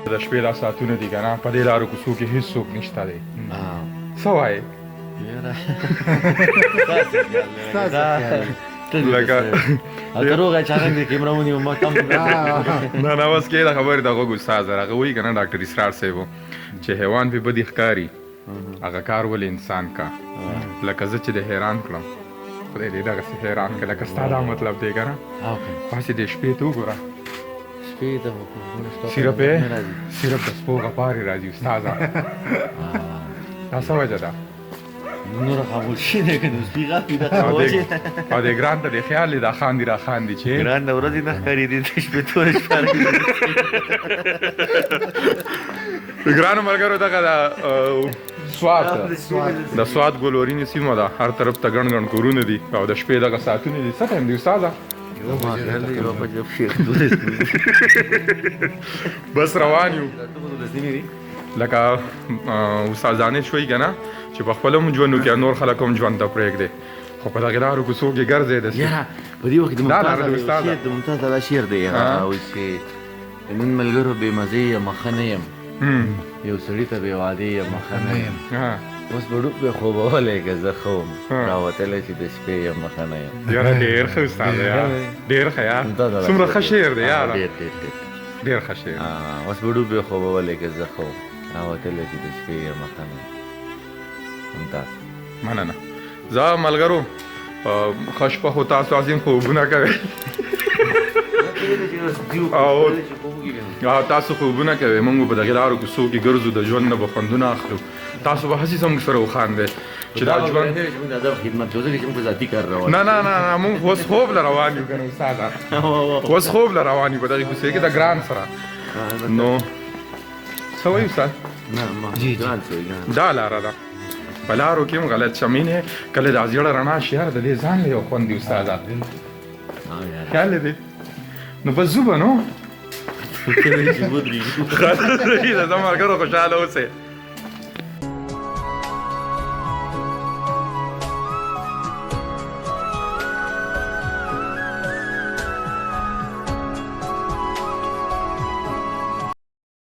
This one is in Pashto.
د شپې دا ساعتونه دي که نه په دې لارو کوڅو کې هېڅوک نشته دی څه وایې لکه نه نه اوس کې دا خبرې د غوږ استاد هغه وایي که نه ډاکټر اسرار صاحب چې حیوان پې بدي ښکاري هغه کار ولې انسان کا لکه زه چې د حیران کړم خدای دې دغسې حیران کړه لکه ستا دا مطلب دی که نه پاسې دې شپې ته وګوره صرف د سپو غپارې راځي استاده دا څه وجه ده نور خاموشي دی که د سپي غاپي ده او دې ګران ته دې خیال دی دا خاندي را خاندي چې ګران د ورځې نه ښکاري دی د شپې تورې ښکاري ګرانو ملګرو دغه د سوات د سوات ګلورینې سیمه ده هر طرف ته ګڼ ګڼ کورونه دي او د شپې دغه ساعتونه دي څه ټایم دی استاده بس روان یو لکه استادانې شوي که نه چې په خپله هم ژوند وکړي نور خلک هم ژوند ته پرېږدي خو په دغې لارو کوڅو کې ګرځې داسې یاره په دې وخت کې د ممتاز دا شعر دی اوس چې د نن ملګرو بې مزې یم ښه نه یم یو سړي ته بې وعدې یم ښه نه یم اوس به ډوب بې خوبولی که زه ښه وم راوتلی چې د شپې یم ښه نه یم یاره ډېر ښه استاد دی ډېر ښه یار څومره ښه شعر دی یاره ډېر ښه شعر اوس به ډوب بې خوبولی که زه ښه وم راوتلی چې د شپې یم ښه نه یم ممتاز مننه زه ملګرو ښه شپه خو تاسو عظیم خوبونه کوئ او تاسو خوبونه کوئ موږ به په دغې لارو کوڅو کې ګرځو د ژوند نه به خوندونه اخلو تاسو به هسې زموږ سره وخاندئ چې دا ژوند نه نه نه موږ اوس خوب له روان یو که نه استاده اوس خوب له روان یو په دغې کوڅې کې د ګران سره نو څه وایي استاد دا لاره ده په لارو کې هم غلط شمینې کله د زیړه رڼا شعر د دې ځان له یو خوند دي استاده خیال دی نو بس ځو به نو زما ملګرو خوشحاله اوسئ